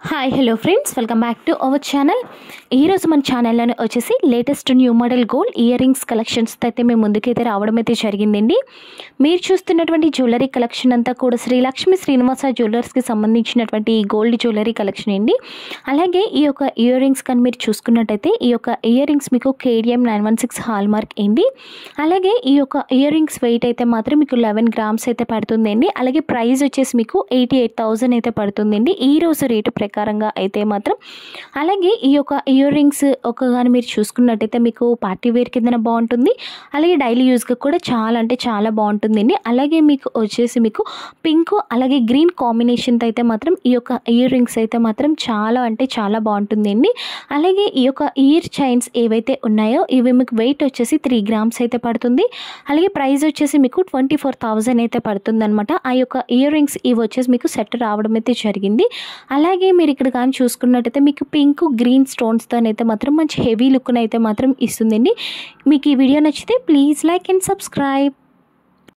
Hi hello friends, welcome back to our channel. ఈరోజు మన ఛానల్లోనే వచ్చేసి latest new model gold ear rings కలెక్షన్స్తో అయితే మేము ముందుకైతే రావడం అయితే జరిగిందండి. మీరు చూస్తున్నటువంటి జ్యువెలరీ కలెక్షన్ అంతా కూడా శ్రీ లక్ష్మీ శ్రీనివాస జ్యువెలర్స్కి సంబంధించినటువంటి ఈ గోల్డ్ జ్యువెలరీ కలెక్షన్ అండి. అలాగే ఈ యొక్క ఇయర్ రింగ్స్ కానీ మీరు చూసుకున్నట్టయితే ఈ యొక్క ఇయర్ రింగ్స్ మీకు KDM 916 హాల్ మార్క్ అండి. అలాగే ఈ యొక్క ఇయర్ రింగ్స్ వెయిట్ అయితే మాత్రం మీకు 11 గ్రామ్స్ అయితే పడుతుందండి. అలాగే ప్రైస్ వచ్చేసి మీకు 88,000 అయితే పడుతుందండి ఈ రోజు రేటు ప్రకారంగా అయితే మాత్రం. అలాగే ఈ యొక్క ఇయర్ రింగ్స్ కానీ మీరు చూసుకున్నట్టయితే మీకు పార్టీ వేర్ కింద బాగుంటుంది, అలాగే డైలీ యూస్గా కూడా చాలా అంటే చాలా బాగుంటుందండి. అలాగే మీకు వచ్చేసి మీకు పింక్ అలాగే గ్రీన్ కాంబినేషన్తో అయితే మాత్రం ఈ యొక్క ఇయర్ రింగ్స్ అయితే మాత్రం చాలా అంటే చాలా బాగుంటుందండి. అలాగే ఈ యొక్క ఇయర్ చైన్స్ ఏవైతే ఉన్నాయో ఇవి మీకు వెయిట్ వచ్చేసి 3 గ్రామ్స్ అయితే పడుతుంది. అలాగే ప్రైస్ వచ్చేసి మీకు 24,000 అయితే పడుతుంది అనమాట. ఆ యొక్క ఇయర్ రింగ్స్ ఇవి వచ్చేసి మీకు సెట్ రావడం అయితే జరిగింది. అలాగే మీరు ఇక్కడ కానీ చూసుకున్నట్టయితే మీకు పింక్ గ్రీన్ స్టోన్స్తో అయితే మాత్రం మంచి హెవీ లుక్ని అయితే మాత్రం ఇస్తుందండి. మీకు ఈ వీడియో నచ్చితే ప్లీజ్ లైక్ అండ్ సబ్స్క్రైబ్.